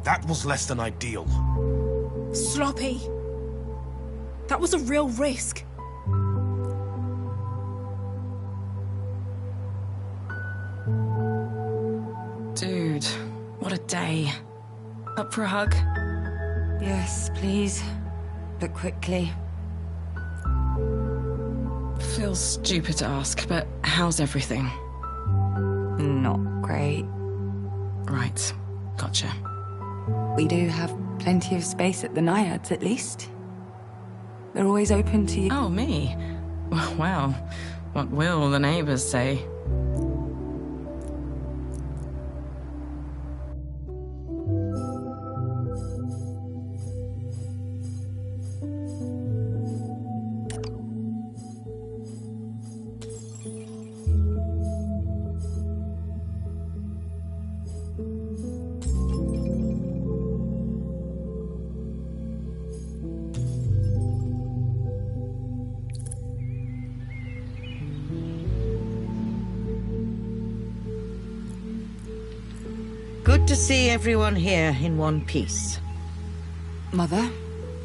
That was less than ideal. Sloppy. That was a real risk. Dude, what a day. Up for a hug? Yes, please. But quickly. Feels stupid to ask, but how's everything? Not great. Right, gotcha. We do have plenty of space at the Naiads, at least. They're always open to you. Oh, me? Well, what will the neighbors say? Good to see everyone here in one piece. Mother,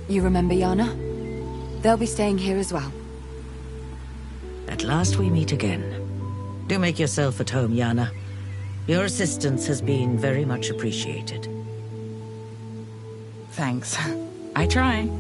you remember Yana? They'll be staying here as well. At last we meet again. Do make yourself at home, Yana. Your assistance has been very much appreciated. Thanks. I try.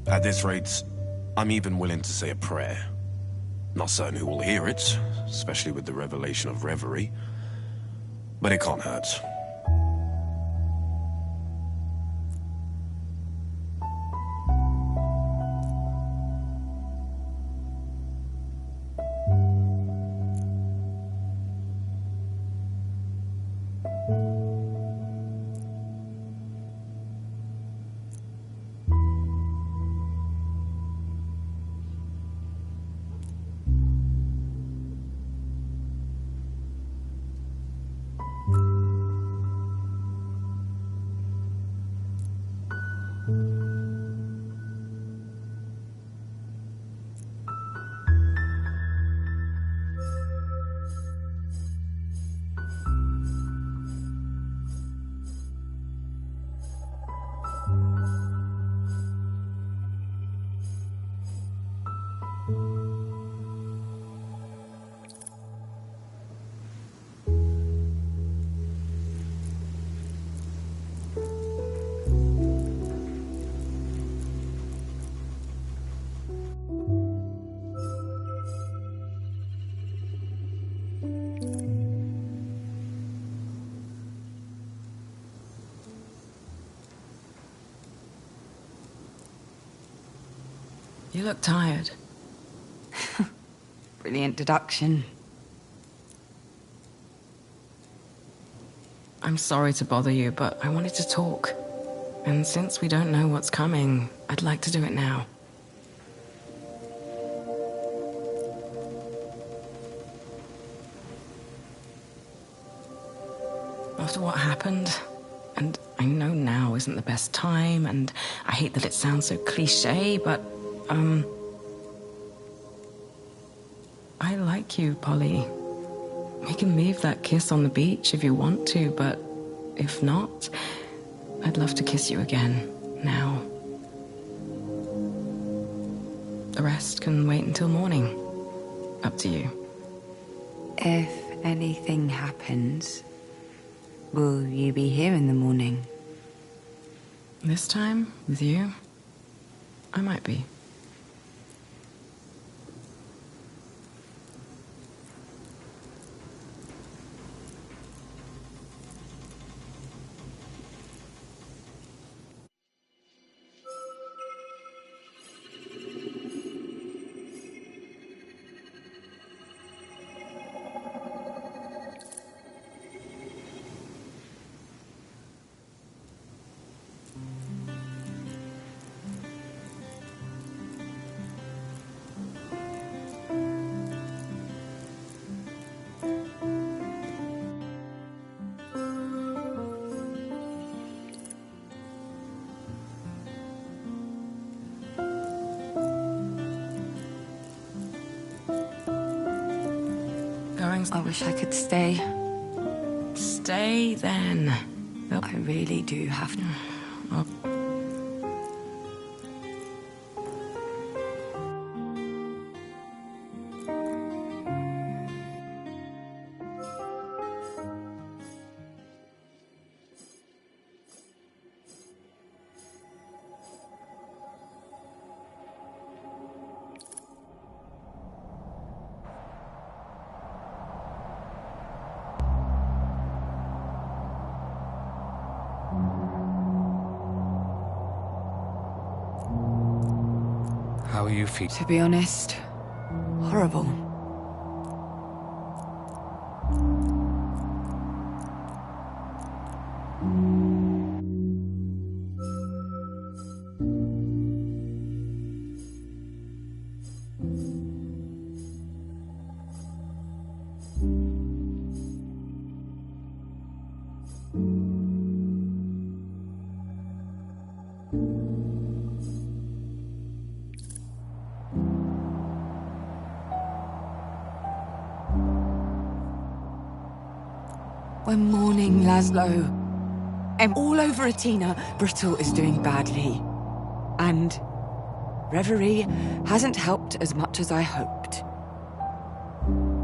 At this rate, I'm even willing to say a prayer. Not certain who will hear it, especially with the revelation of Reverie, but it can't hurt. You look tired. Brilliant deduction. I'm sorry to bother you, but I wanted to talk. And since we don't know what's coming, I'd like to do it now. After what happened, and I know now isn't the best time, and I hate that it sounds so cliché, but, I like you, Polly. We can leave that kiss on the beach if you want to, but if not, I'd love to kiss you again, now. The rest can wait until morning. Up to you. If anything happens, will you be here in the morning? This time, with you, I might be. thanks. I wish I could stay. Stay then. I really do have to. How are you feeling? To be honest, horrible. We're mourning, Laszlo. I'm all over Atina. Brittle is doing badly. And Reverie hasn't helped as much as I hoped.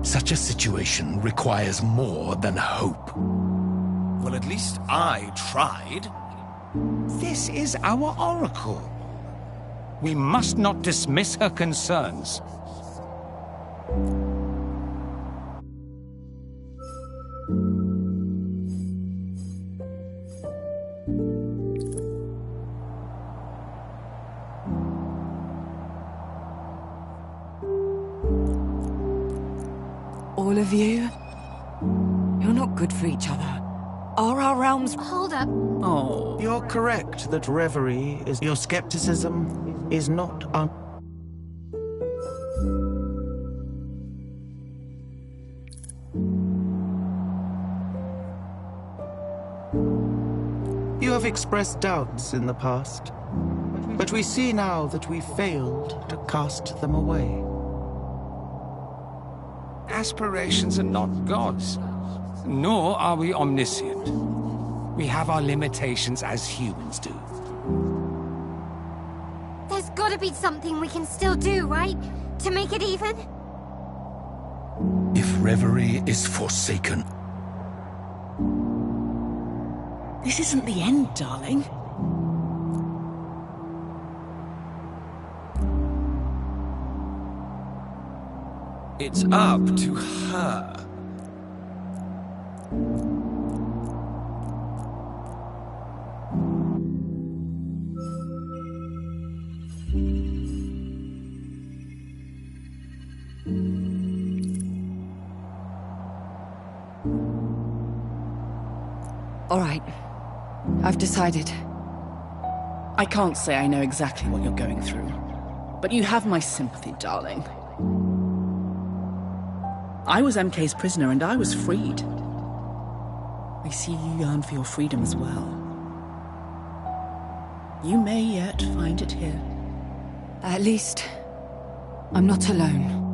Such a situation requires more than hope. Well, at least I tried. This is our oracle. We must not dismiss her concerns. All of you, you're not good for each other. Are our realms... Hold up. Oh. You're correct that Reverie is... Your skepticism is not You have expressed doubts in the past, but we see now that we failed to cast them away. Aspirations are not gods, nor are we omniscient. We have our limitations as humans do. There's gotta be something we can still do, right? To make it even? If Reverie is forsaken... This isn't the end, darling. It's up to her. All right. I've decided. I can't say I know exactly what you're going through, but you have my sympathy, darling. I was MK's prisoner and I was freed. I see you yearn for your freedom as well. You may yet find it here. At least, I'm not alone.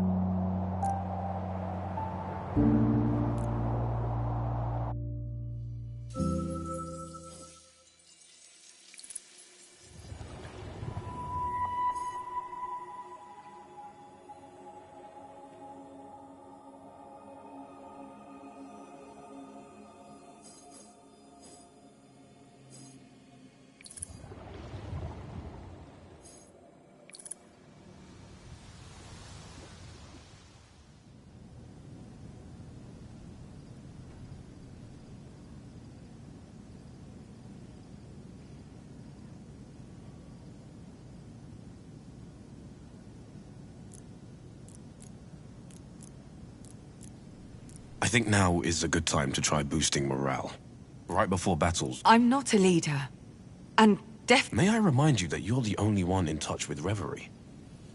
I think now is a good time to try boosting morale. Right before battles. I'm not a leader. And May I remind you that you're the only one in touch with Reverie?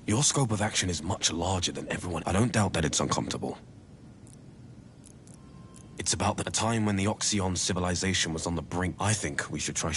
Your scope of action is much larger than everyone. I don't doubt that it's uncomfortable. It's about the time when the Oxyon civilization was on the brink. I think we should try...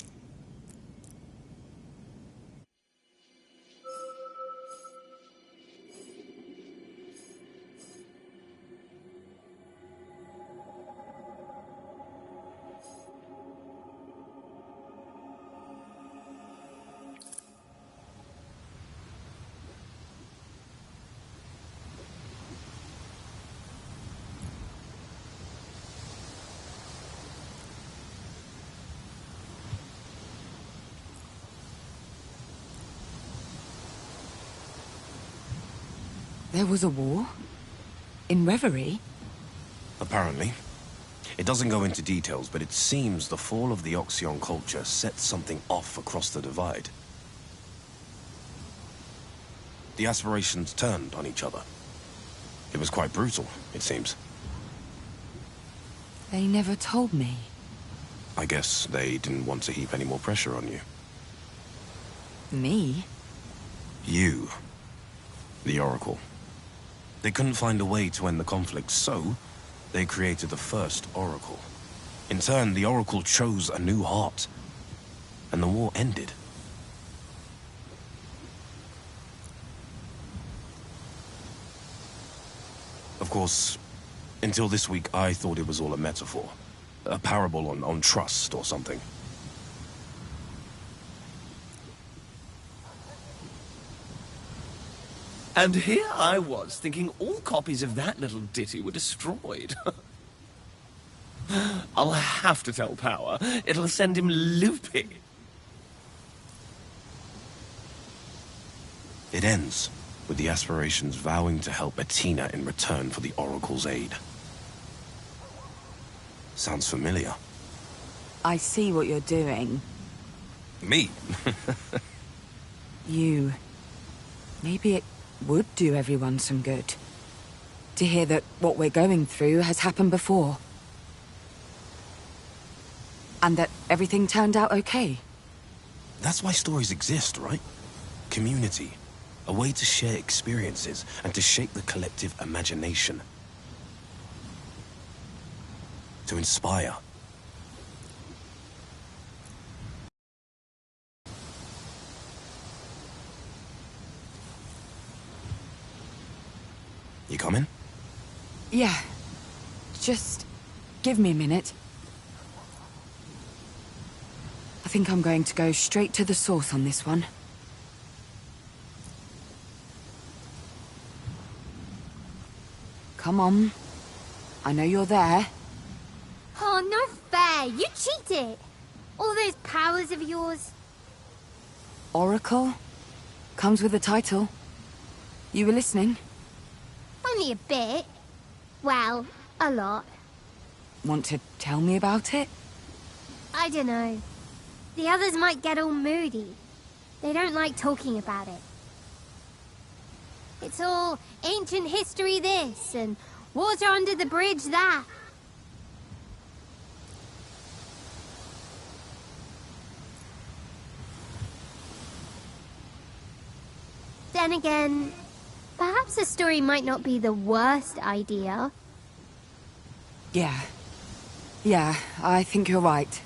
There was a war? In Reverie? Apparently. It doesn't go into details, but it seems the fall of the Oxion culture set something off across the divide. The aspirations turned on each other. It was quite brutal, it seems. They never told me. I guess they didn't want to heap any more pressure on you. Me? You. The Oracle. They couldn't find a way to end the conflict, so they created the first Oracle. In turn, the Oracle chose a new heart, and the war ended. Of course, until this week, I thought it was all a metaphor. A parable on trust or something. And here I was, thinking all copies of that little ditty were destroyed. I'll have to tell Power. It'll send him loopy. It ends with the aspirations vowing to help Athena in return for the Oracle's aid. Sounds familiar. I see what you're doing. Me? You. Maybe it would do everyone some good. To hear that what we're going through has happened before. And that everything turned out okay. That's why stories exist, right? Community. A way to share experiences and to shape the collective imagination. To inspire. You coming? Yeah. Just give me a minute. I think I'm going to go straight to the source on this one. Come on. I know you're there. Oh, no fair. You cheated. All those powers of yours. Oracle? Comes with a title. You were listening? Only a bit. Well, a lot. Want to tell me about it? I don't know. The others might get all moody. They don't like talking about it. It's all ancient history this, and water under the bridge that. Then again, perhaps a story might not be the worst idea. Yeah. Yeah, I think you're right.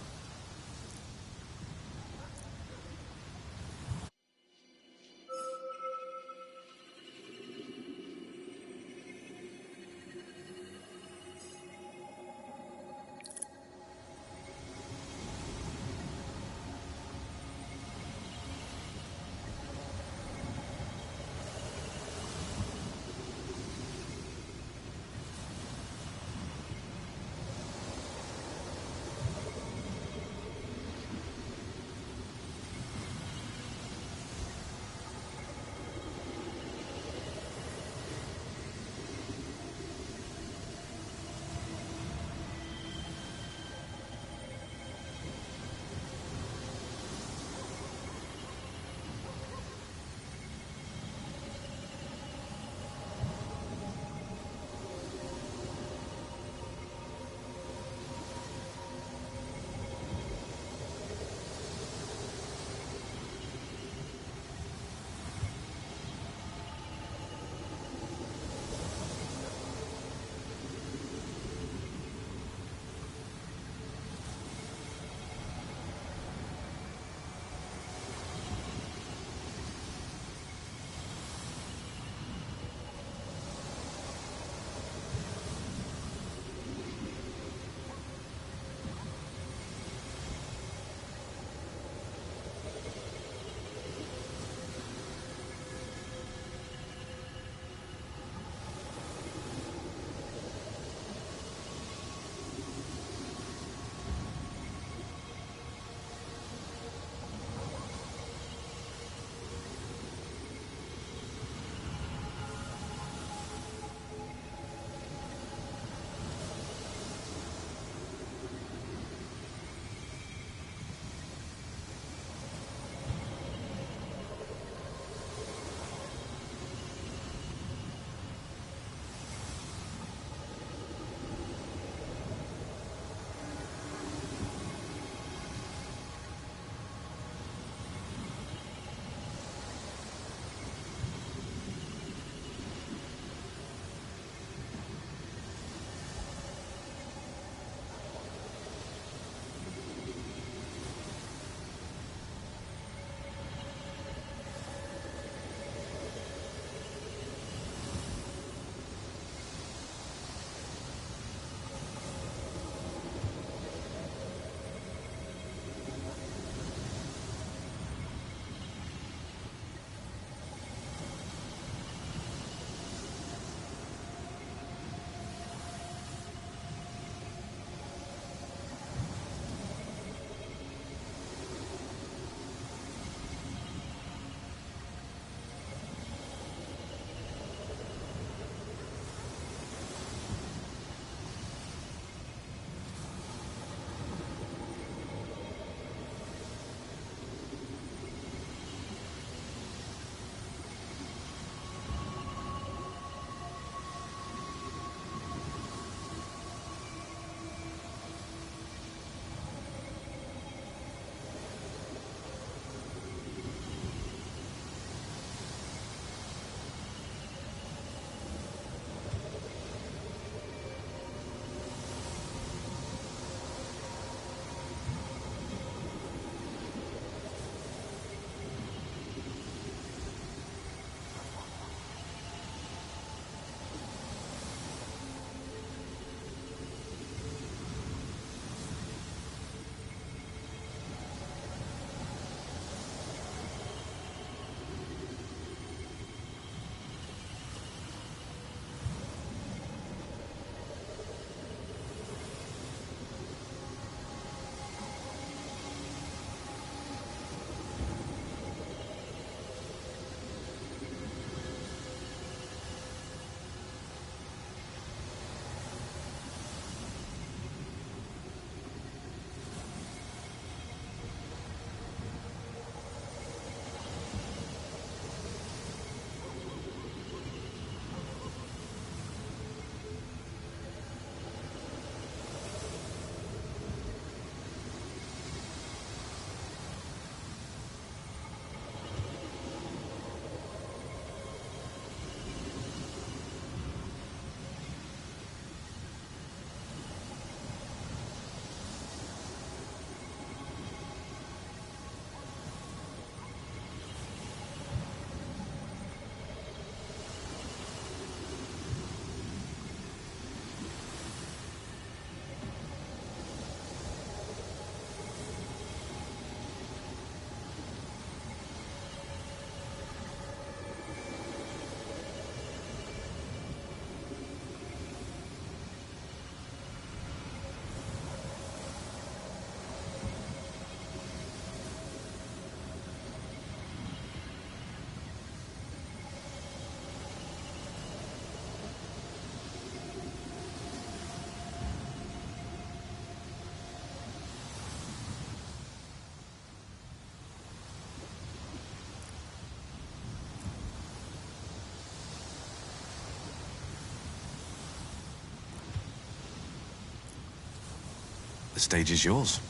The stage is yours.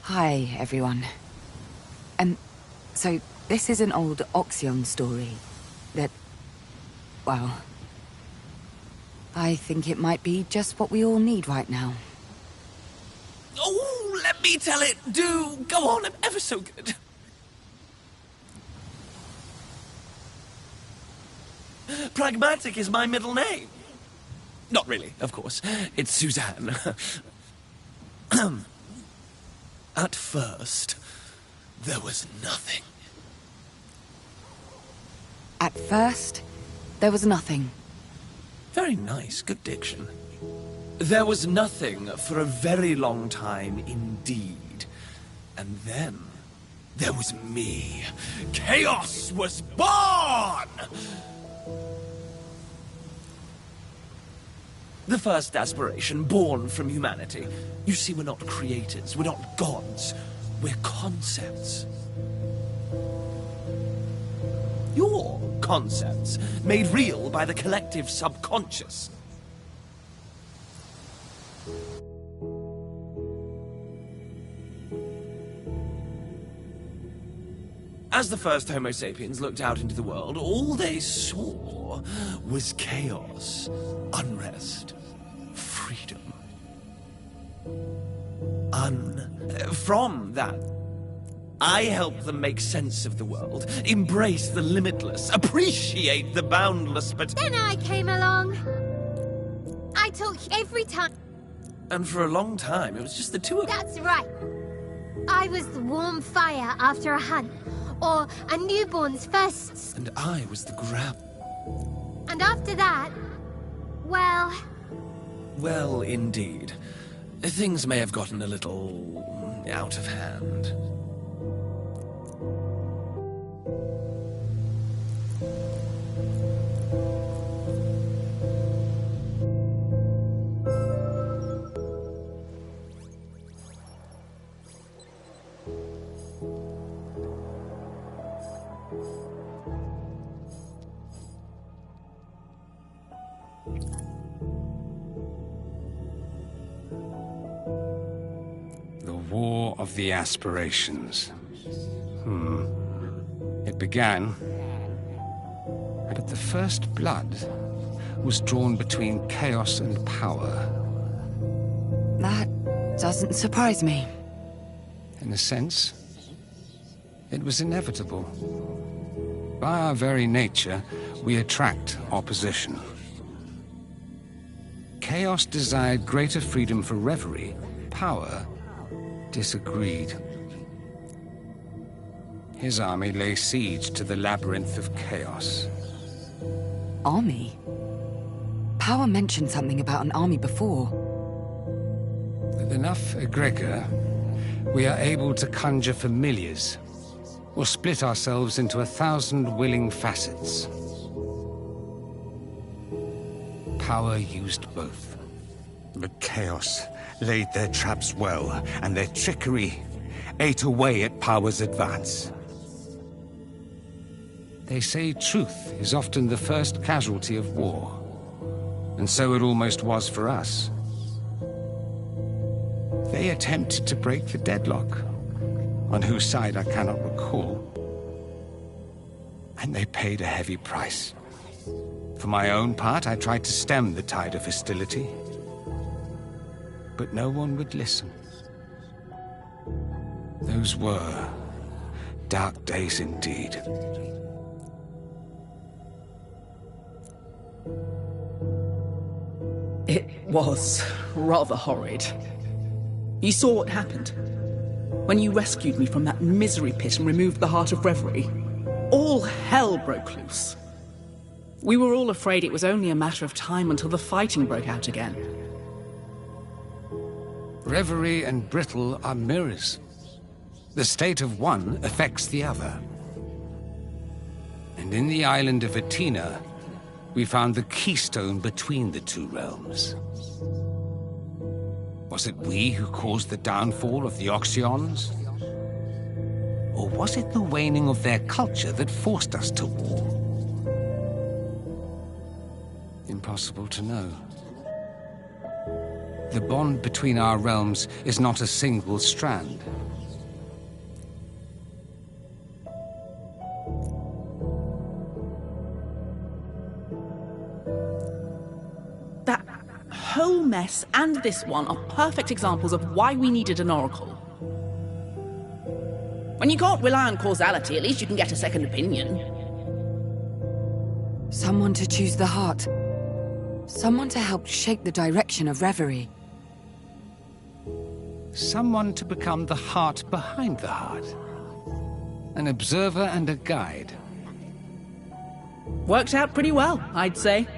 Hi, everyone. So this is an old Oxion story that, well, I think it might be just what we all need right now. Oh, let me tell it. Do go on, I'm ever so good. Pragmatic is my middle name. Not really, of course. It's Suzanne. At first, there was nothing. At first, there was nothing. Very nice, good diction. There was nothing for a very long time indeed. And then, there was me. Chaos was born! The first aspiration born from humanity. You see, we're not creators, we're not gods, we're concepts. Your concepts, made real by the collective subconscious. As the first Homo sapiens looked out into the world, all they saw was chaos, unrest, freedom. From that, I helped them make sense of the world, embrace the limitless, appreciate the boundless, but... Then I came along. I taught you every time. And for a long time, it was just the two of... That's right. I was the warm fire after a hunt, or a newborn's first... And I was the grab. And after that, well... Well, indeed. Things may have gotten a little... out of hand. War of the Aspirations. It began, but the first blood was drawn between chaos and power. That doesn't surprise me. In a sense, it was inevitable. By our very nature, we attract opposition. Chaos desired greater freedom for reverie. Power disagreed. His army lay siege to the labyrinth of chaos. Army? Power mentioned something about an army before. With enough egregor, we are able to conjure familiars, or split ourselves into 1,000 willing facets. Power used both. But chaos laid their traps well, and their trickery ate away at power's advance. They say truth is often the first casualty of war, and so it almost was for us. They attempted to break the deadlock, on whose side I cannot recall, and they paid a heavy price. For my own part, I tried to stem the tide of hostility, but no one would listen. Those were dark days indeed. It was rather horrid. You saw what happened. When you rescued me from that misery pit and removed the Heart of Reverie, all hell broke loose. We were all afraid it was only a matter of time until the fighting broke out again. Reverie and Brittle are mirrors. The state of one affects the other. And in the island of Atina, we found the keystone between the two realms. Was it we who caused the downfall of the Oxions? Or was it the waning of their culture that forced us to war? In impossible to know. The bond between our realms is not a single strand. That whole mess and this one are perfect examples of why we needed an oracle. When you can't rely on causality, at least you can get a second opinion. Someone to choose the heart. Someone to help shape the direction of Reverie. Someone to become the heart behind the heart. An observer and a guide. Worked out pretty well, I'd say.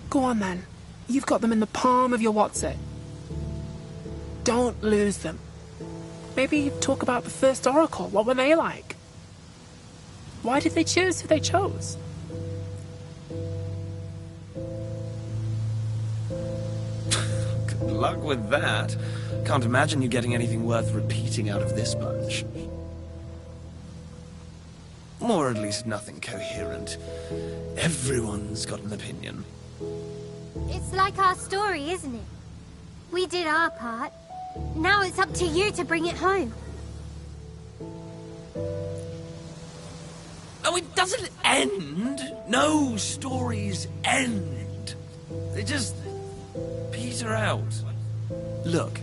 Go on then. You've got them in the palm of your what's-it. Don't lose them. Maybe talk about the first Oracle. What were they like? Why did they choose who they chose? Good luck with that. Can't imagine you getting anything worth repeating out of this bunch. Or at least nothing coherent. Everyone's got an opinion. It's like our story, isn't it? We did our part. Now it's up to you to bring it home. Oh, it doesn't end! No stories end! They just peter out. Look,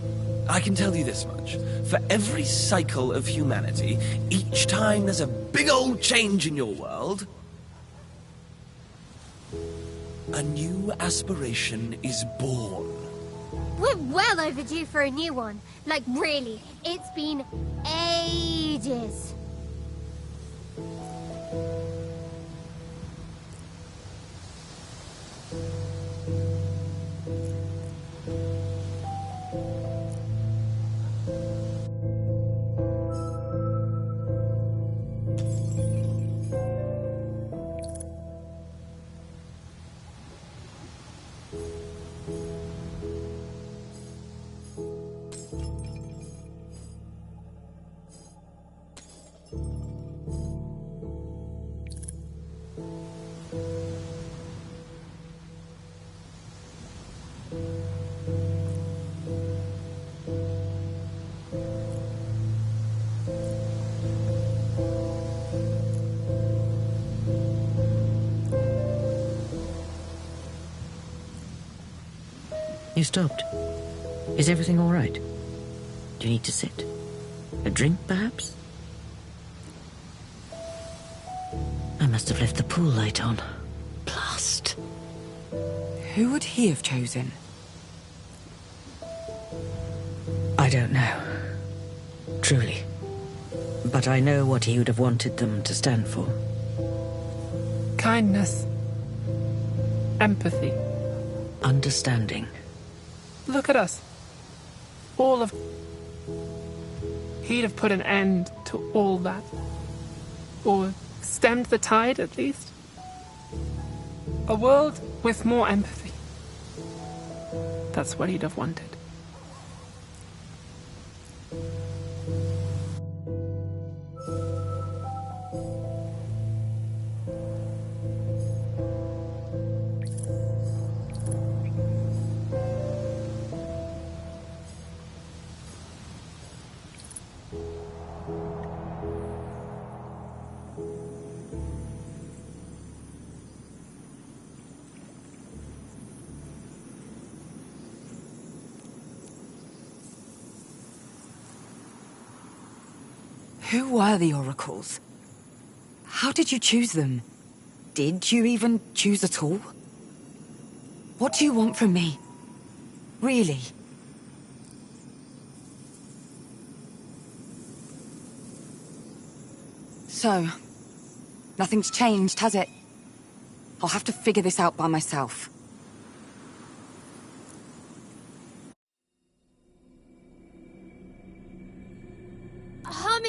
I can tell you this much. For every cycle of humanity, each time there's a big old change in your world, a new aspiration is born. We're well overdue for a new one. Like, really, it's been ages. You stopped. Is everything all right? Do you need to sit? A drink, perhaps? I must have left the pool light on. Blast. Who would he have chosen? I don't know. Truly. But I know what he would have wanted them to stand for. Kindness. Empathy. Understanding. Look at us. All of... He'd have put an end to all that. Or stemmed the tide, at least. A world with more empathy. That's what he'd have wanted. Who were the oracles? How did you choose them? Did you even choose at all? What do you want from me? Really? So, nothing's changed, has it? I'll have to figure this out by myself.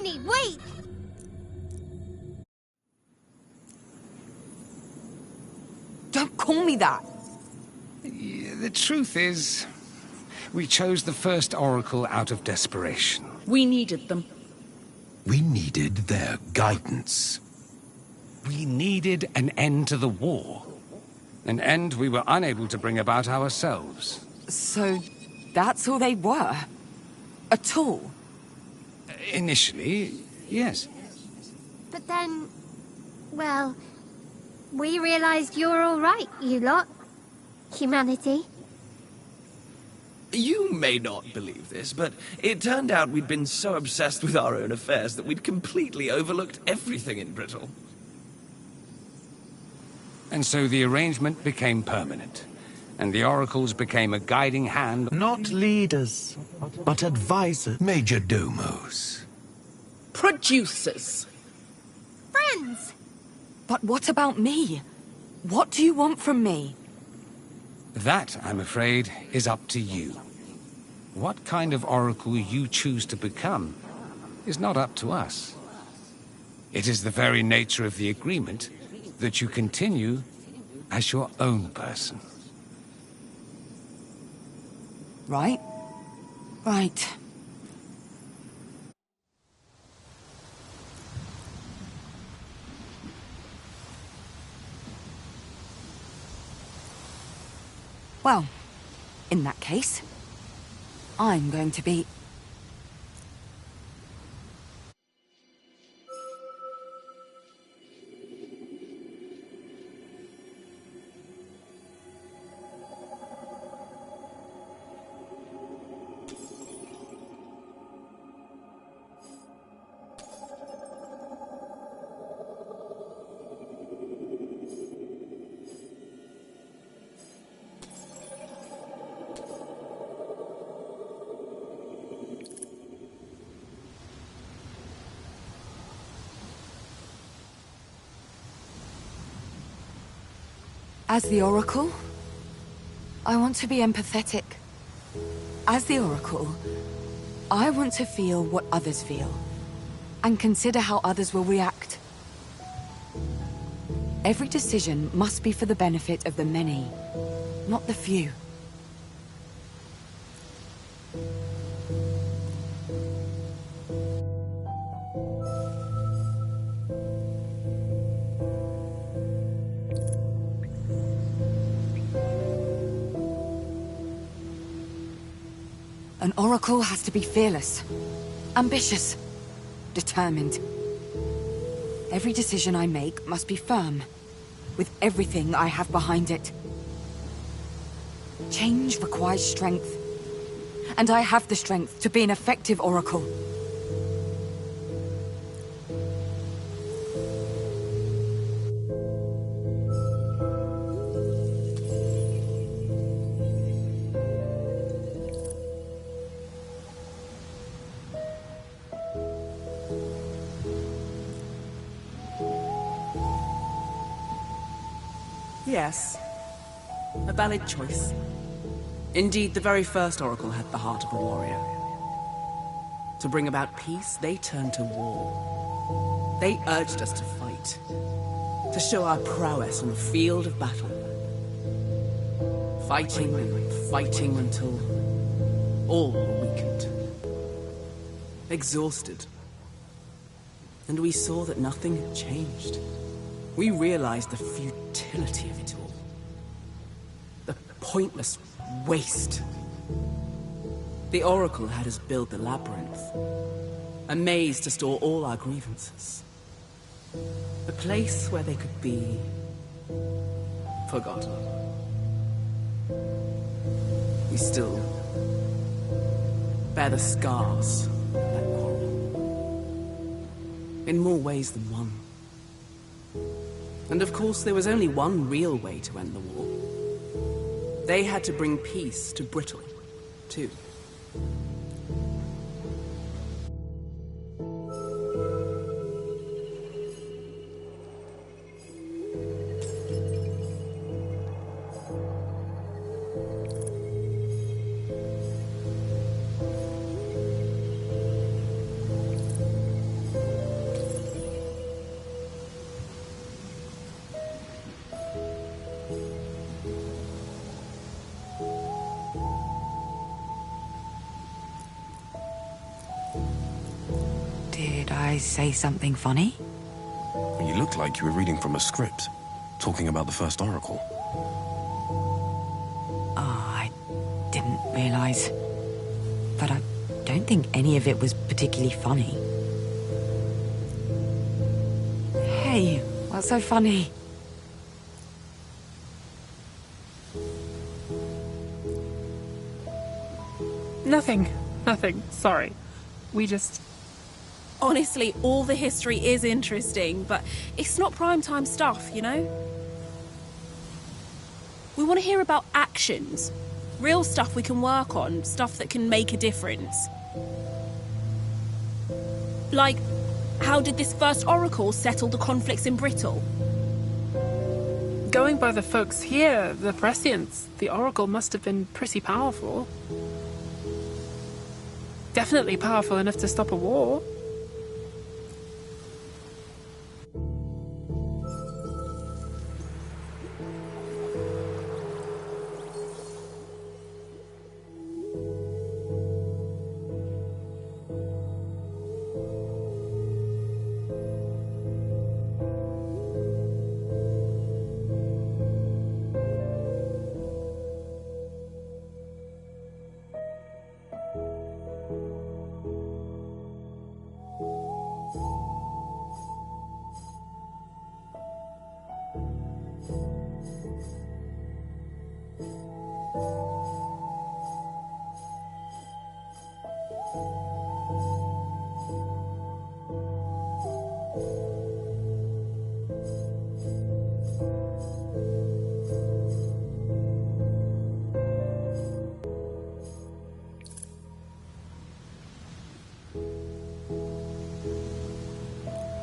Hermione, wait! Don't call me that! The truth is, we chose the first Oracle out of desperation. We needed them. We needed their guidance. We needed an end to the war. An end we were unable to bring about ourselves. So, that's all they were? A tool? Initially, yes. But then, well, we realized you were all right, you lot. Humanity. You may not believe this, but it turned out we'd been so obsessed with our own affairs that we'd completely overlooked everything in Brittle. And so the arrangement became permanent, and the Oracles became a guiding hand. Not leaders, but advisors. Major Domos. Producers. Friends! But what about me? What do you want from me? That, I'm afraid, is up to you. What kind of Oracle you choose to become is not up to us. It is the very nature of the agreement that you continue as your own person. Right? Right. Well, in that case, I'm going to be... As the Oracle, I want to be empathetic. As the Oracle, I want to feel what others feel, and consider how others will react. Every decision must be for the benefit of the many, not the few. An Oracle has to be fearless, ambitious, determined. Every decision I make must be firm, with everything I have behind it. Change requires strength, and I have the strength to be an effective Oracle. Yes. A valid choice. Indeed, the very first Oracle had the heart of a warrior. To bring about peace, they turned to war. They urged us to fight. To show our prowess on the field of battle. Fighting and fighting until all were weakened. Exhausted. And we saw that nothing had changed. We realized the futility of it all. The pointless waste. The Oracle had us build the labyrinth. A maze to store all our grievances. A place where they could be... forgotten. We still bear the scars of that quarrel. In more ways than one. And of course, there was only one real way to end the war. They had to bring peace to Brittle, too. Did I say something funny? You looked like you were reading from a script, talking about the first Oracle. I didn't realize. But I don't think any of it was particularly funny. Hey, what's so funny? Nothing. Sorry. We just... Honestly, all the history is interesting, but it's not primetime stuff, you know? We want to hear about actions. Real stuff we can work on, stuff that can make a difference. Like, how did this first Oracle settle the conflicts in Brittle? Going by the folks here, the Prescients, the Oracle must have been pretty powerful. Definitely powerful enough to stop a war.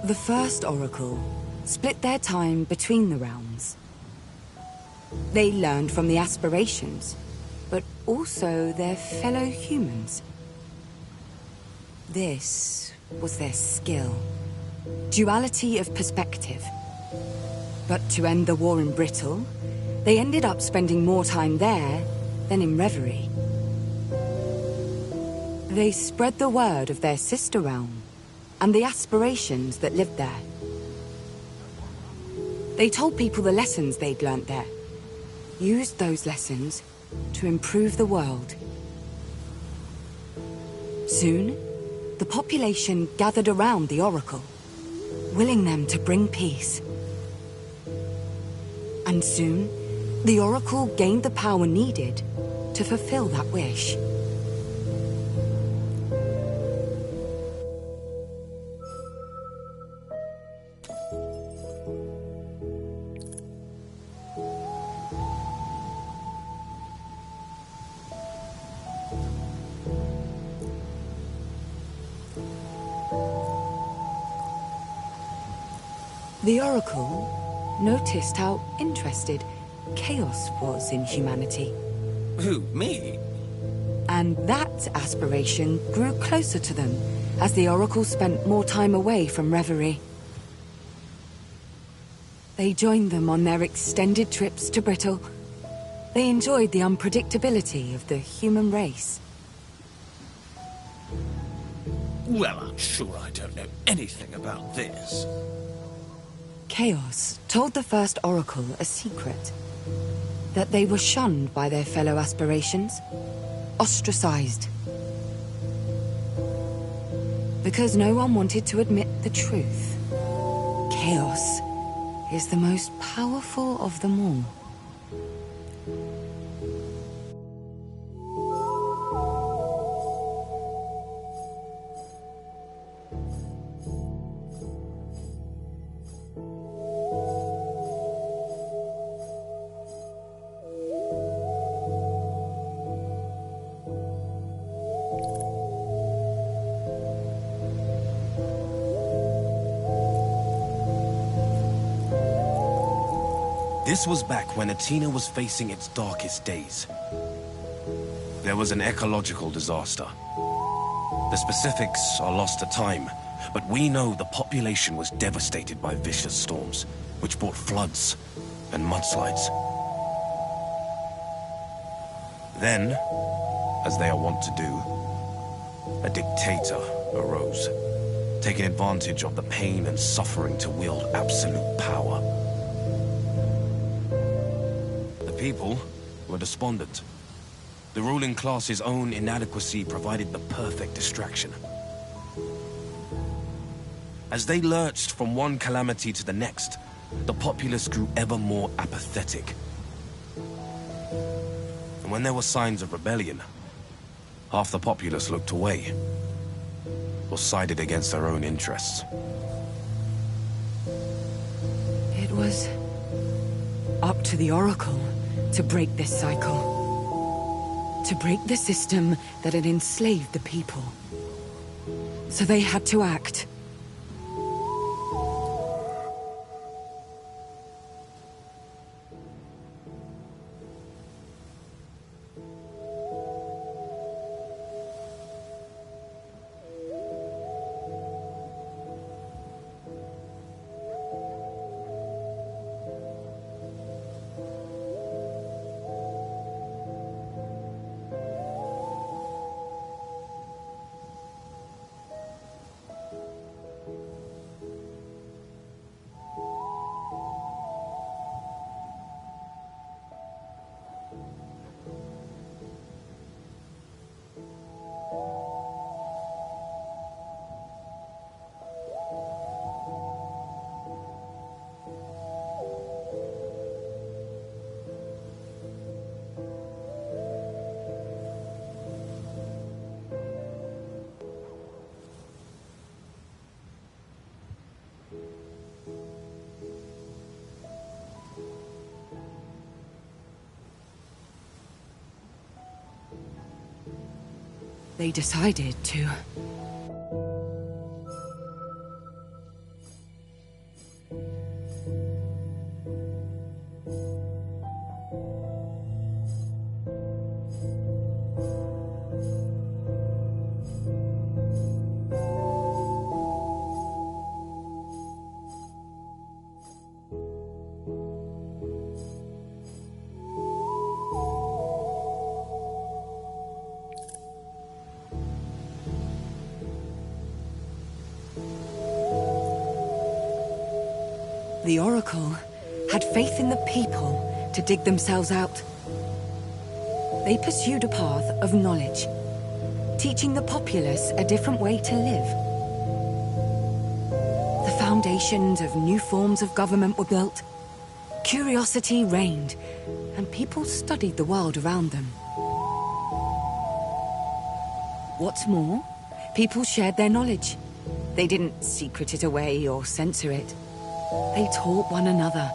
The first Oracle split their time between the realms. They learned from the aspirations, but also their fellow humans. This was their skill. Duality of perspective. But to end the war in Brittle, they ended up spending more time there than in Reverie. They spread the word of their sister realm and the aspirations that lived there. They told people the lessons they'd learnt there, used those lessons to improve the world. Soon, the population gathered around the Oracle, willing them to bring peace. And soon, the Oracle gained the power needed to fulfill that wish. The Oracle noticed how interested Chaos was in humanity. Who, me? And that aspiration grew closer to them as the Oracle spent more time away from Reverie. They joined them on their extended trips to Brittle. They enjoyed the unpredictability of the human race. Well, I'm sure I don't know anything about this. Chaos told the first Oracle a secret. That they were shunned by their fellow aspirations. Ostracized. Because no one wanted to admit the truth. Chaos is the most powerful of them all. This was back when Atina was facing its darkest days. There was an ecological disaster. The specifics are lost to time, but we know the population was devastated by vicious storms, which brought floods and mudslides. Then, as they are wont to do, a dictator arose. taking advantage of the pain and suffering to wield absolute power. The people were despondent. The ruling class's own inadequacy provided the perfect distraction. As they lurched from one calamity to the next, the populace grew ever more apathetic. And when there were signs of rebellion, half the populace looked away, or sided against their own interests. It was up to the Oracle to break this cycle. To break the system that had enslaved the people. So they had to act. They decided to... The Oracle had faith in the people to dig themselves out. They pursued a path of knowledge, teaching the populace a different way to live. The foundations of new forms of government were built, curiosity reigned, and people studied the world around them. What's more, people shared their knowledge. They didn't secret it away or censor it. They taught one another.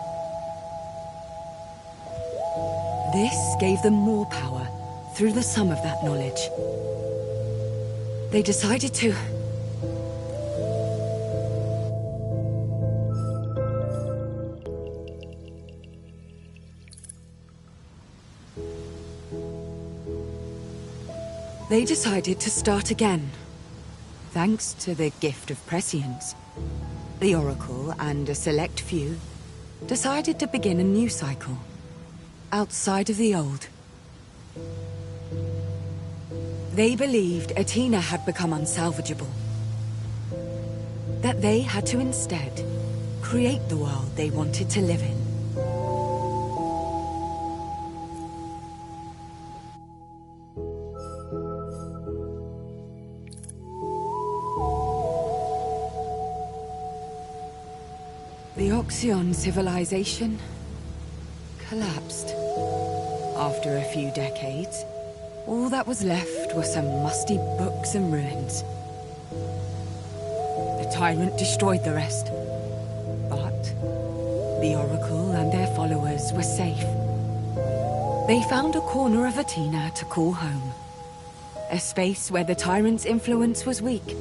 This gave them more power through the sum of that knowledge. They decided to... They decided to start again, thanks to the gift of prescience. The Oracle and a select few decided to begin a new cycle, outside of the old. They believed Athena had become unsalvageable. That they had to instead create the world they wanted to live in. The Oxion civilization collapsed. After a few decades, all that was left were some musty books and ruins. The Tyrant destroyed the rest, but the Oracle and their followers were safe. They found a corner of Athena to call home, a space where the Tyrant's influence was weak.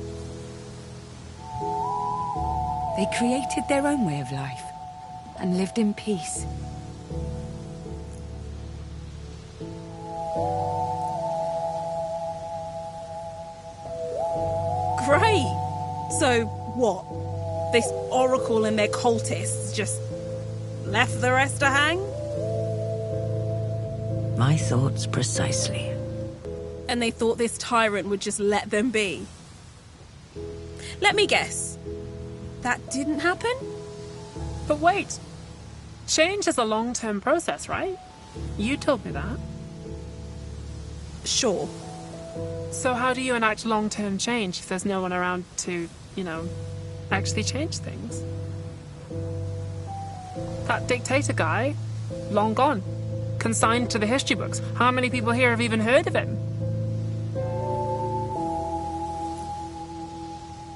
They created their own way of life and lived in peace. Great! So, what? This Oracle and their cultists just left the rest to hang? My thoughts precisely. And they thought this tyrant would just let them be? Let me guess. That didn't happen? But wait. Change is a long-term process, right? You told me that. Sure. So how do you enact long-term change if there's no one around to, actually change things? That dictator guy, long gone. Consigned to the history books. How many people here have even heard of him?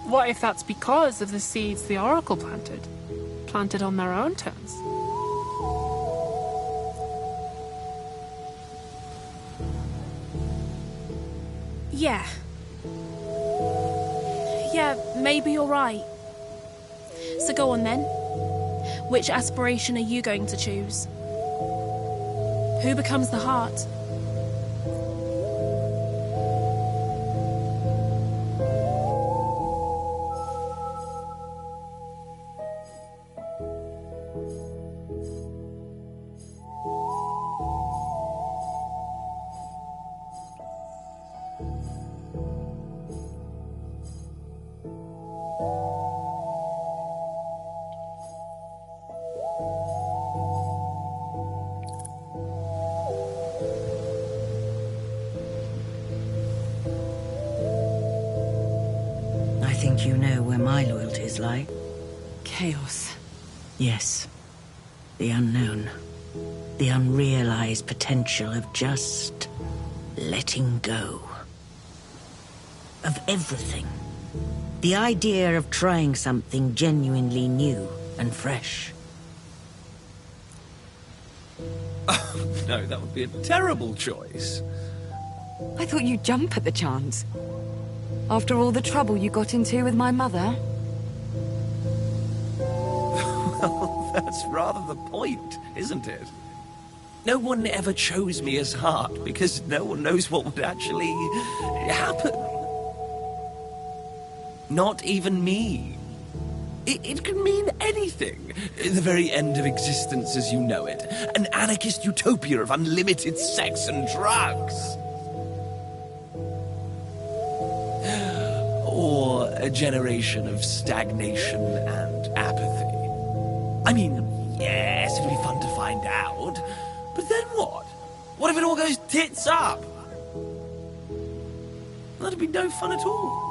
What if that's because of the seeds the Oracle planted? Planted on their own terms? Yeah. Yeah, maybe you're right. So go on then. Which aspiration are you going to choose? Who becomes the heart? I think you know where my loyalties lie. Chaos. Yes. The unknown. The unrealized potential of just letting go. Of everything. The idea of trying something genuinely new and fresh. No, that would be a terrible choice. I thought you'd jump at the chance. After all the trouble you got into with my mother? Well, that's rather the point, isn't it? No one ever chose me as heart because no one knows what would actually happen. Not even me. It can mean anything. The very end of existence as you know it. An anarchist utopia of unlimited sex and drugs. Or a generation of stagnation and apathy. I mean, yes, it'd be fun to find out. But then what? What if it all goes tits up? That'd be no fun at all.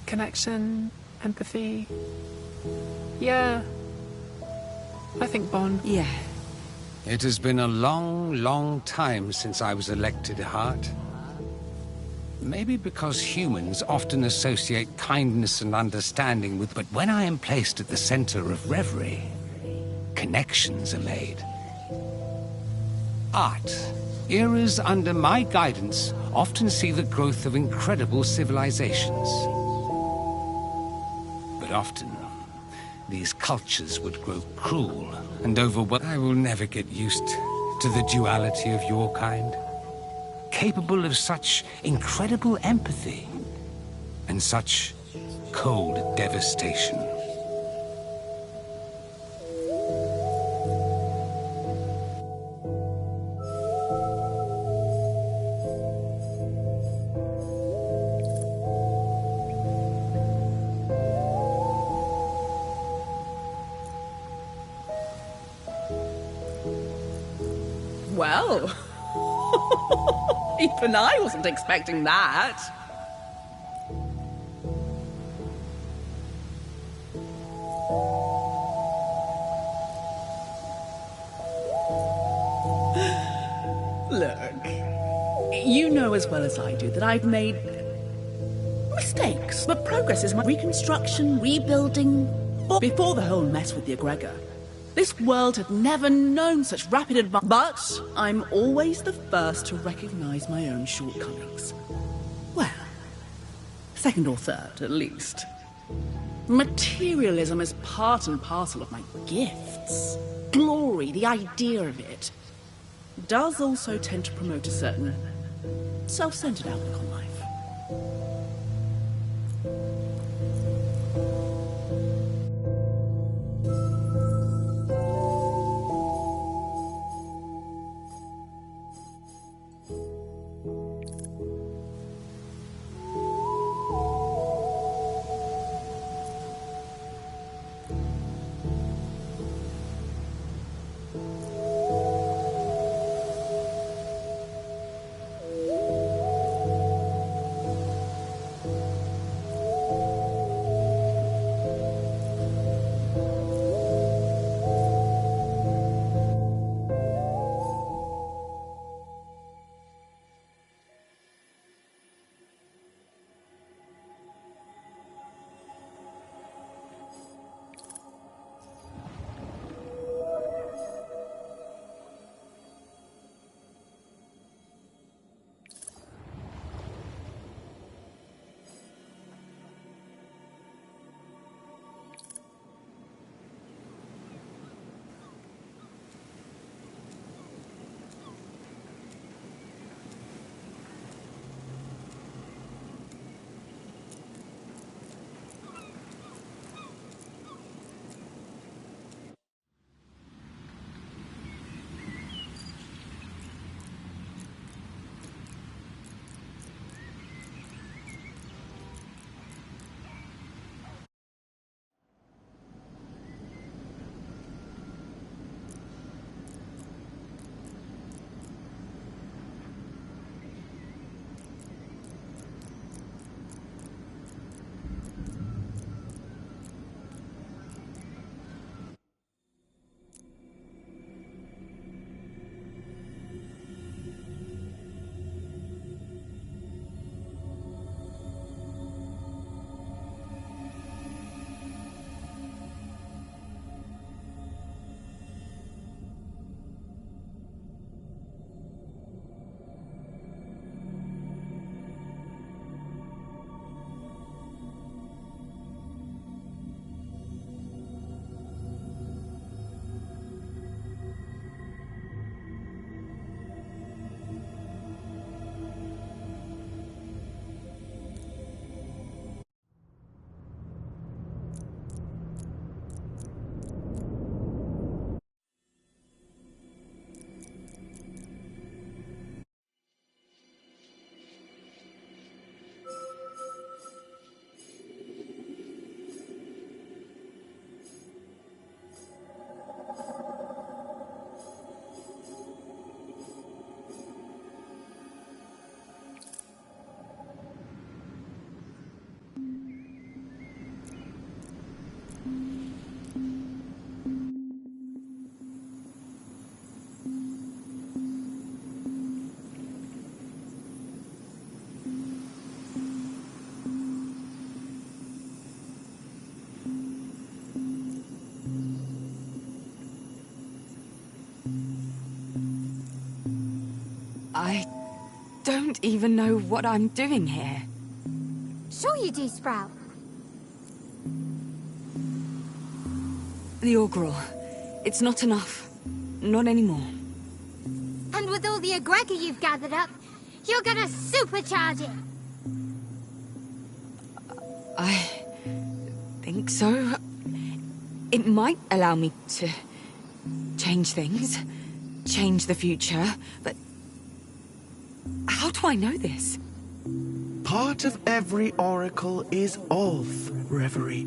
Connection, empathy. Yeah. I think bond. Yeah. It has been a long, long time since I was elected heart. Maybe because humans often associate kindness and understanding with... But when I am placed at the center of reverie, connections are made. Art, eras under my guidance, often see the growth of incredible civilizations. But often, these cultures would grow cruel and overwhelming. I will never get used to the duality of your kind. Capable of such incredible empathy and such cold devastation. Well, even I wasn't expecting that. Look, you know as well as I do that I've made mistakes, but progress is my reconstruction, rebuilding. Before the whole mess with the Egregor, this world had never known such rapid advance. But I'm always the first to recognize my own shortcomings. Well, second or third, at least. Materialism is part and parcel of my gifts. Glory, the idea of it, does also tend to promote a certain self-centered outlook on life. I don't even know what I'm doing here. Sure you do, Sprout. The Orgrill. It's not enough. Not anymore. And with all the egregor you've gathered up, you're gonna supercharge it. I think so. It might allow me to change things, change the future, but how do I know this? Part of every oracle is of reverie.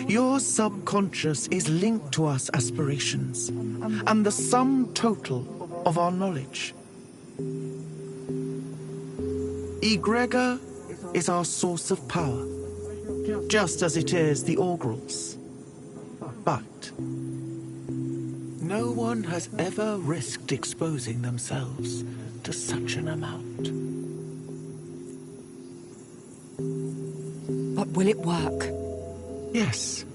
Your subconscious is linked to us aspirations, and the sum total of our knowledge. Egregor is our source of power, just as it is the Orgrill's. But no one has ever risked exposing themselves to such an amount. But will it work? Yes,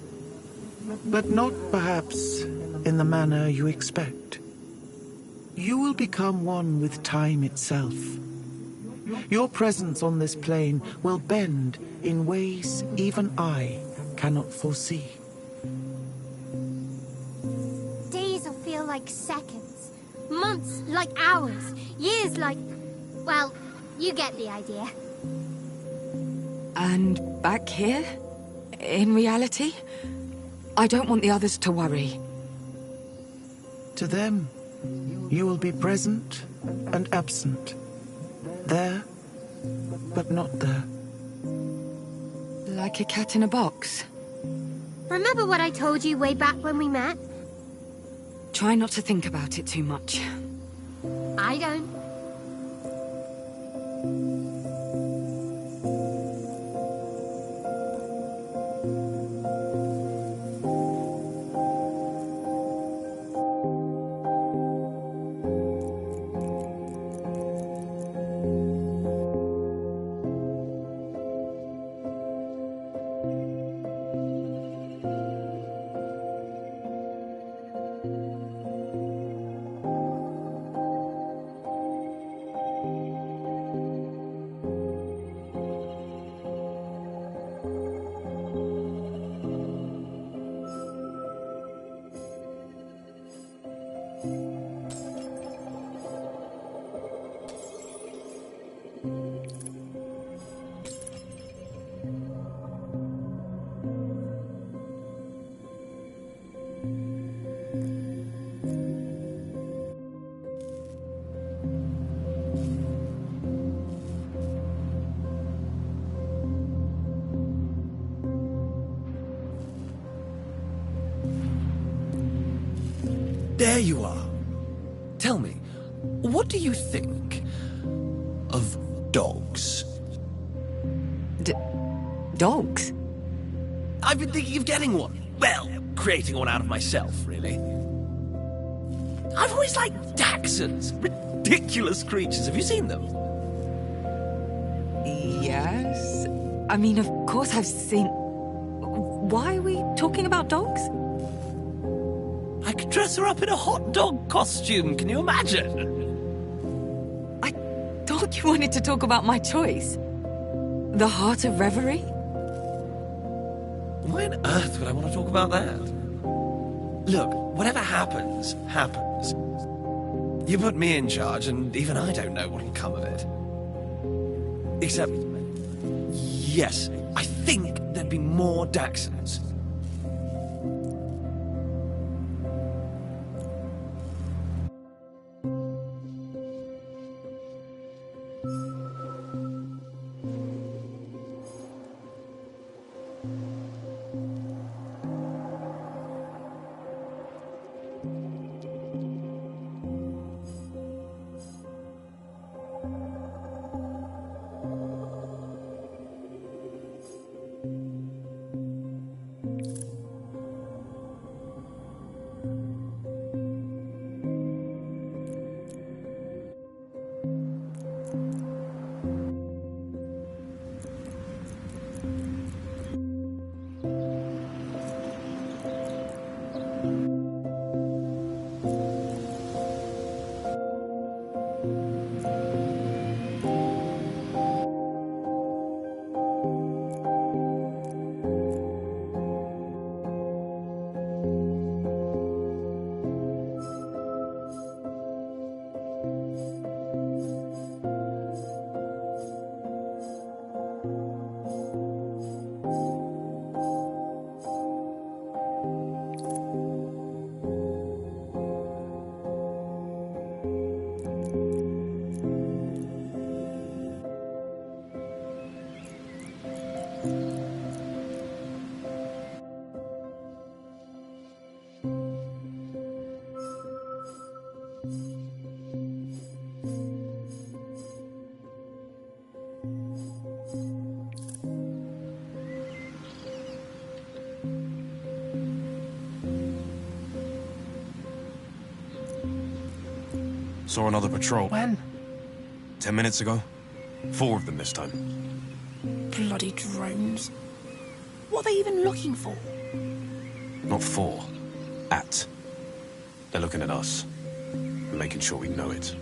but not perhaps in the manner you expect. You will become one with time itself. Your presence on this plane will bend in ways even I cannot foresee. Days will feel like seconds. Months like hours. Years like... well, you get the idea. And back here? In reality? I don't want the others to worry. To them, you will be present and absent. There, but not there. Like a cat in a box. Remember what I told you way back when we met? Try not to think about it too much. I don't. There you are. Tell me, what do you think of dogs? Dogs? I've been thinking of getting one. Well, creating one out of myself, really. I've always liked dachshunds. Ridiculous creatures. Have you seen them? Yes. I mean, of course I've seen... Why are we talking about dogs? I could dress her up in a hot dog costume. Can you imagine? I thought you wanted to talk about my choice. The Heart of Reverie? Why on earth would I want to talk about that? Look, whatever happens, happens. You put me in charge, and even I don't know what'll come of it. Except, yes, I think there'd be more dachshunds. Saw another patrol. When? 10 minutes ago. 4 of them this time. Bloody drones. What are they even looking for? Not for. At. They're looking at us. And making sure we know it.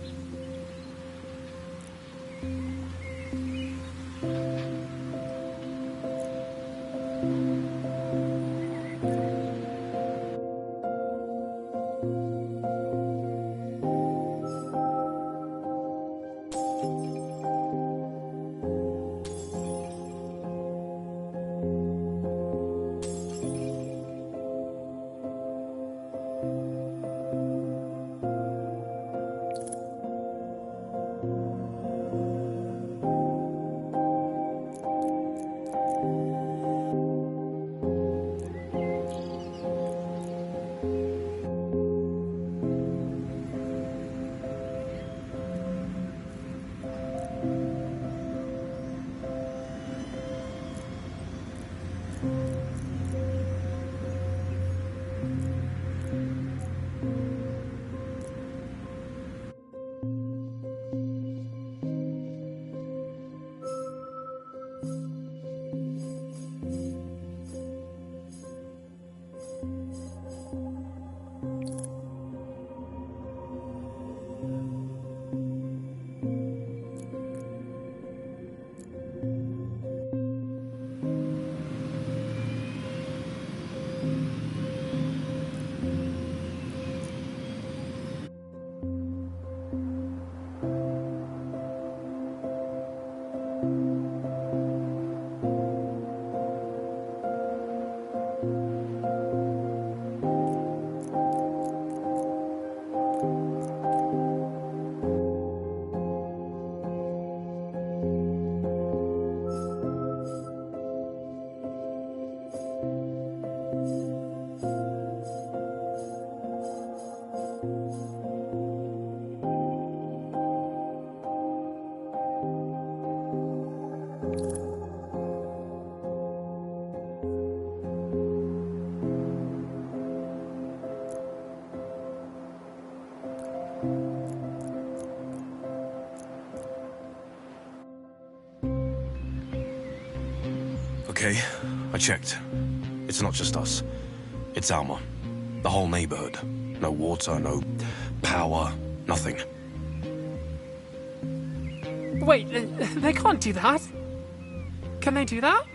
Okay, I checked. It's not just us. It's Alma. The whole neighborhood. No water, no power, nothing. Wait, they can't do that. Can they do that?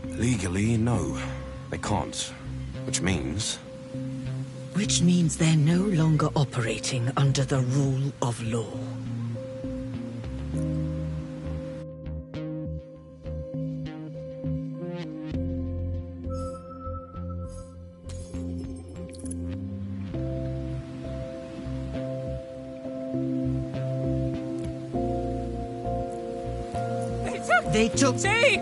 Legally, no. They can't. Which means... Which means they're no longer operating under the rule of law. They took... See?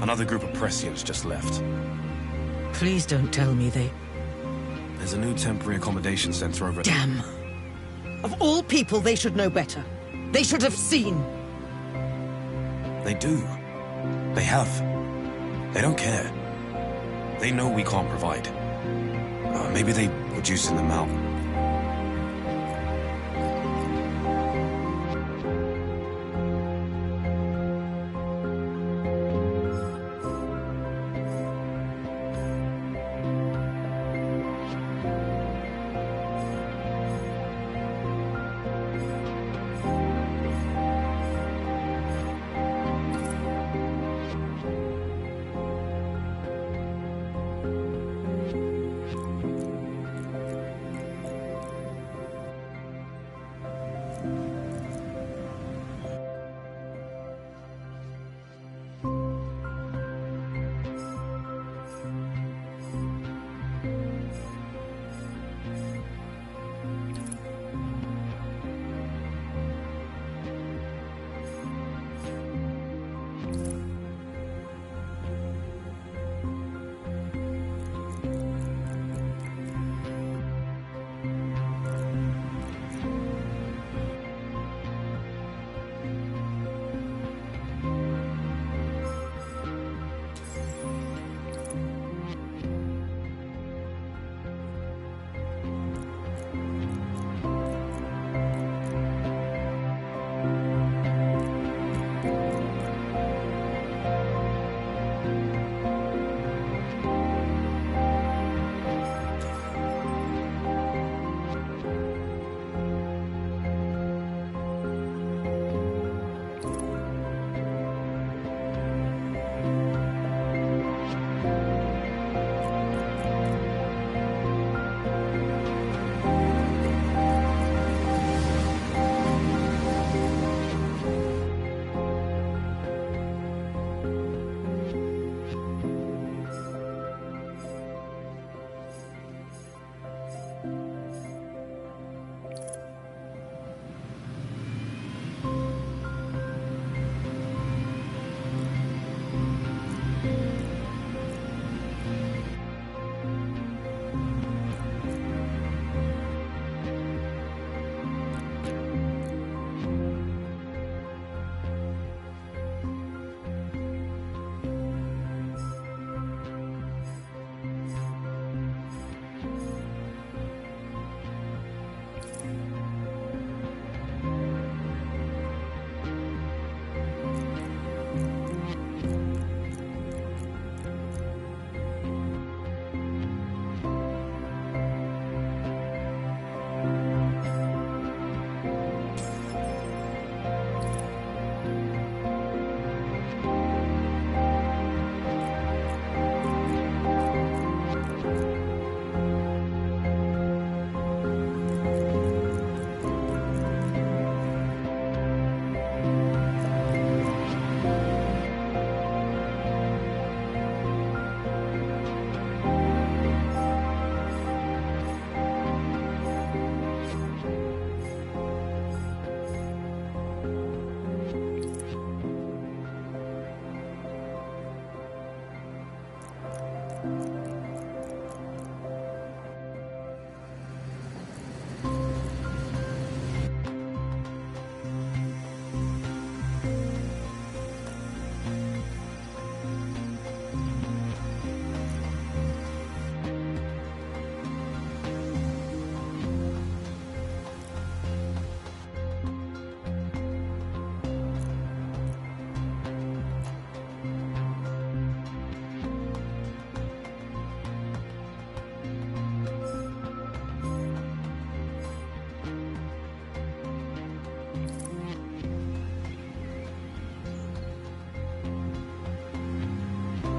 Another group of Prescients just left. Please don't tell me they... There's a new temporary accommodation center over at... Damn! Of all people, they should know better. They should have seen. They do. They have. They don't care. They know we can't provide. Maybe they were juicing them out.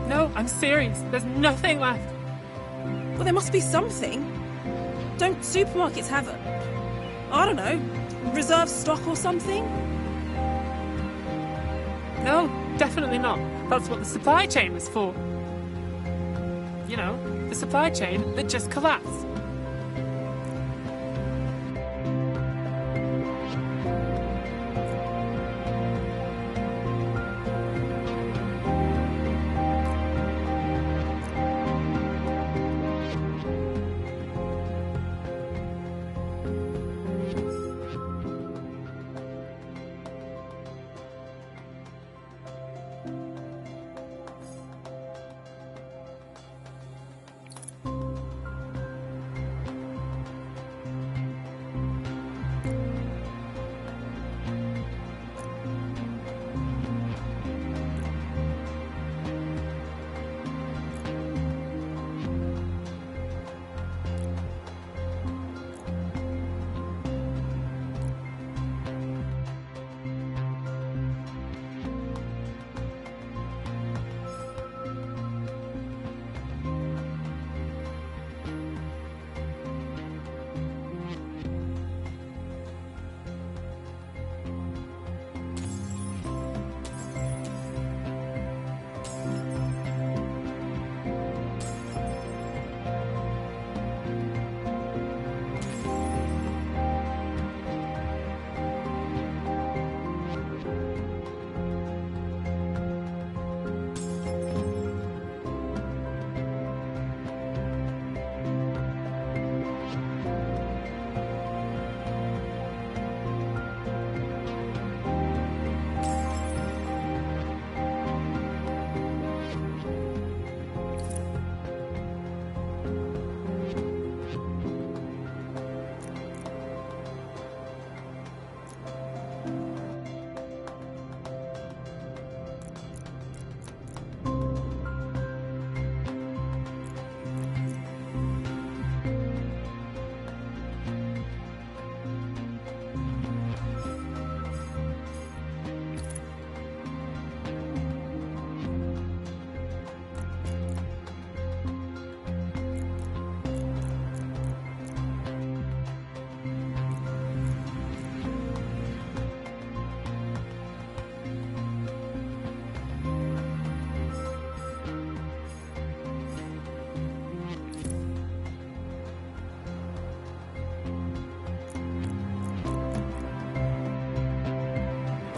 No, I'm serious. There's nothing left. Well, there must be something. Don't supermarkets have I don't know, reserve stock or something? No, definitely not. That's what the supply chain was for. You know, the supply chain that just collapsed.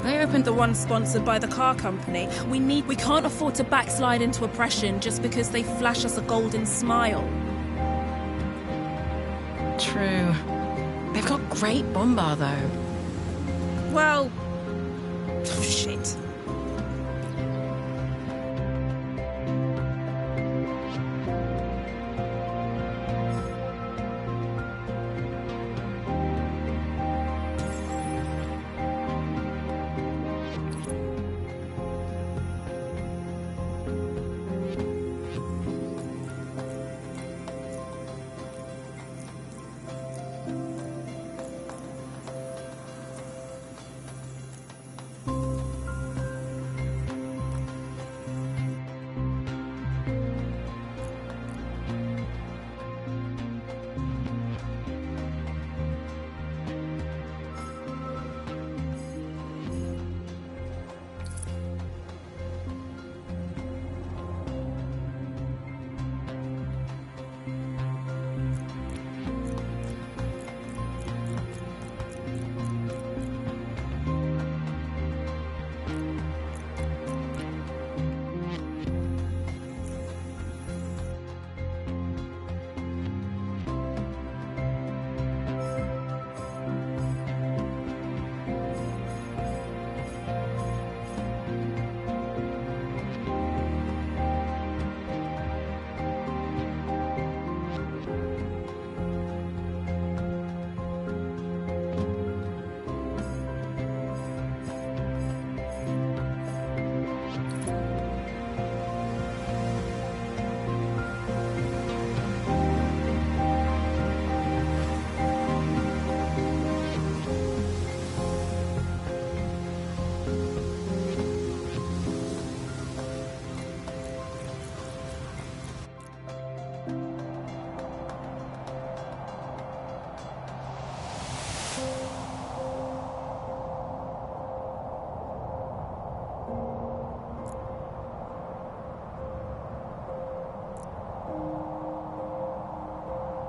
They opened the one sponsored by the car company. We can't afford to backslide into oppression just because they flash us a golden smile. True. They've got great bomba, though. Well... oh, shit.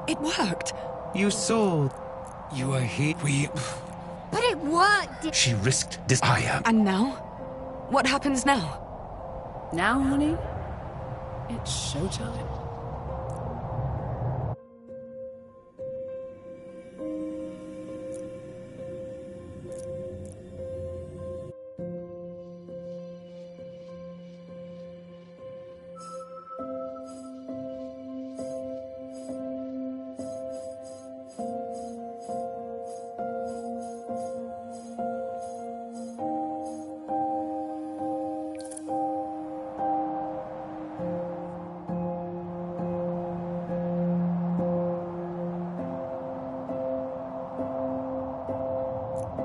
It worked. You saw. You were here. But it worked! She risked desire. And now? What happens now? Now, honey, it's showtime.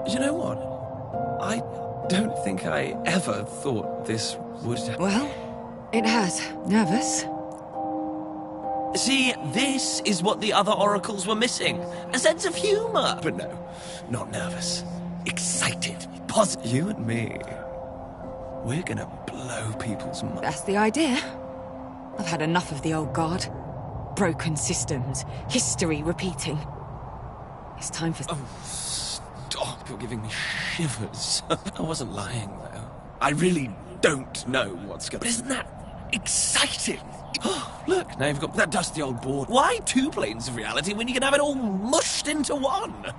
You know what? I don't think I ever thought this would... Well, it has. Nervous? See, this is what the other oracles were missing. A sense of humor. But no, not nervous. Excited. Positive. You and me, we're gonna blow people's minds. That's the idea. I've had enough of the old guard. Broken systems. History repeating. It's time for... Oh, stop. You're giving me shivers. I wasn't lying, though. I really don't know what's going on. But isn't that exciting? Oh, look, now you've got that dusty old board. Why two planes of reality when you can have it all mushed into one?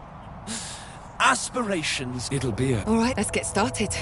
Aspirations. It'll be a... All right, let's get started.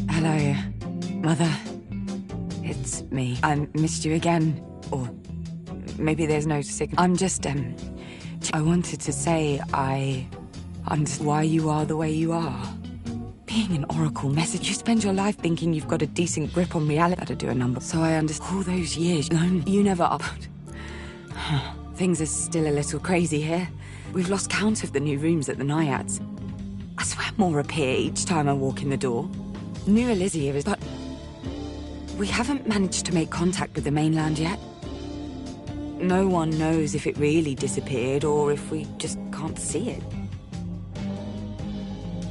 Hello, Mother. I missed you again. Or maybe there's no signal. I'm just, I wanted to say I understand why you are the way you are. Being an Oracle message, you spend your life thinking you've got a decent grip on reality. Gotta do a number. So I understand all those years. You never upped. Things are still a little crazy here. We've lost count of the new rooms at the Naiads. I swear more appear each time I walk in the door. New Elysia is... But we haven't managed to make contact with the mainland yet. No one knows if it really disappeared or if we just can't see it.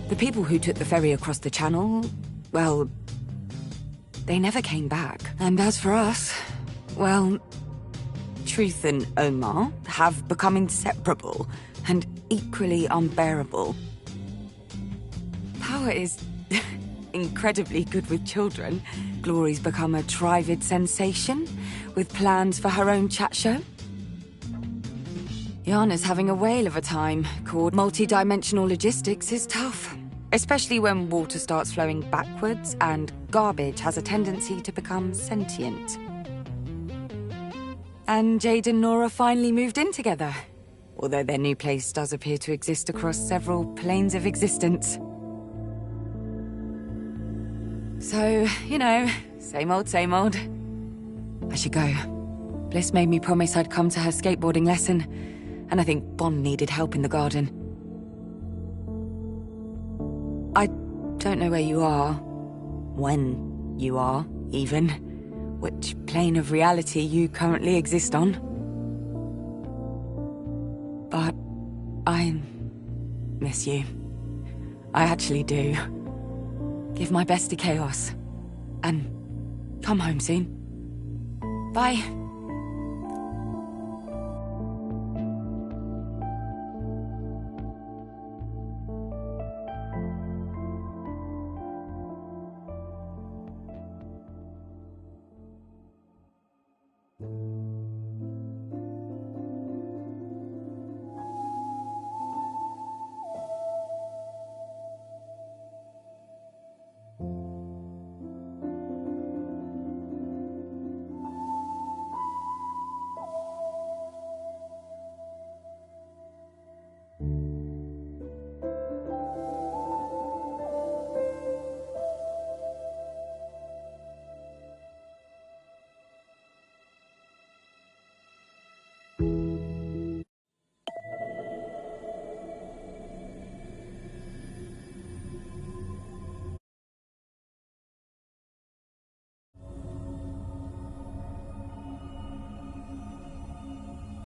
The people who took the ferry across the channel, well, they never came back. And as for us, well, Truth and Omar have become inseparable and equally unbearable. Power is incredibly good with children. Glory's become a trivid sensation, with plans for her own chat show. Yana's having a whale of a time. Multi-dimensional logistics is tough. Especially when water starts flowing backwards and garbage has a tendency to become sentient. And Jade and Nora finally moved in together. Although their new place does appear to exist across several planes of existence. So, you know, same old, same old. I should go. Bliss made me promise I'd come to her skateboarding lesson, and I think Bond needed help in the garden. I don't know where you are, when you are, even, which plane of reality you currently exist on. But I miss you. I actually do. Give my best to Chaos. And come home soon. Bye.